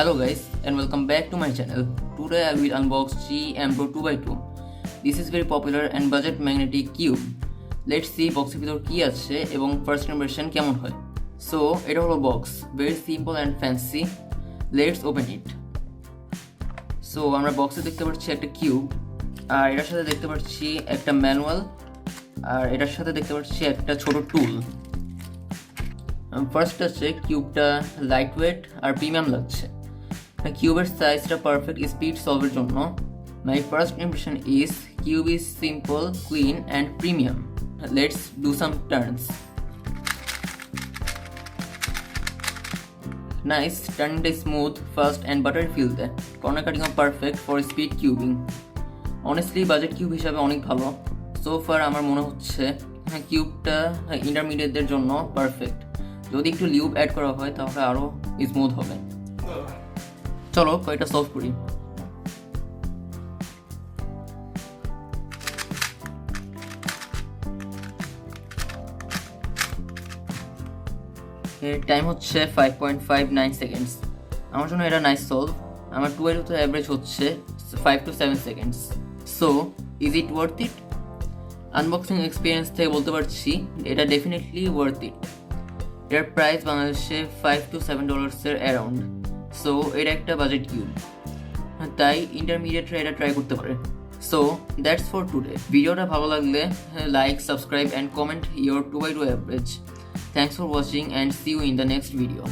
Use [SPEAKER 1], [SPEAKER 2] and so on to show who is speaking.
[SPEAKER 1] Hello guys and welcome back to my channel. Today I will unbox QiYi Pro 2x2. This is very popular and budget magnetic cube. Let's see box এর ভিতর কি আছে এবং first impression কেমন হয়। So এটা হলো box, very simple and fancy. Let's open it. So আমরা বক্সে দেখতে পাচ্ছি একটা কিউব, আর এটার সাথে দেখতে পাচ্ছি একটা ম্যানুয়াল, আর এটার সাথে দেখতে পাচ্ছি একটা ছোট টুল। ফার্স্ট আছে কিউবটা লাইট ওয়েট আর প্রিমিয়াম লাগছে। কিউবের সাইজটা পারফেক্ট স্পিড সলভের জন্য। My first impression is cube is simple, clean and premium. Let's do some turns. Nice, turning is smooth, fast and buttery feel there. Corner cutting are perfect for speed cubing. Honestly, budget cube হিসাবে অনেক ভালো। So far আমার মনে হচ্ছে কিউবটা ইন্টারমিডিয়েটদের জন্য perfect. যদি একটু lube add করা হয় তাহলে আরও স্মুথ হবে। চলো কয়টা সলভ করি। এর টাইম হচ্ছে 5.59 সেকেন্ডস। আমার জন্য এটা নাইস সলভ। আমার 2 তো অ্যাভারেজ হচ্ছে 5 to 7 seconds. So is it worth it? Unboxing experience থেকে বলতে পারছি এটা ডেফিনেটলি ওয়ার্থ ইট। এটার প্রাইস বাংলাদেশে $5 to $7 অ্যারাউন্ড। সো এটা একটা বাজেট কিউব, তাই ইন্টারমিডিয়েটরা এটা ট্রাই করতে পারে। So that's for today. ভিডিওটা ভালো লাগলে like, subscribe and comment your 2x2 average. Thanks for watching and see you in the next video.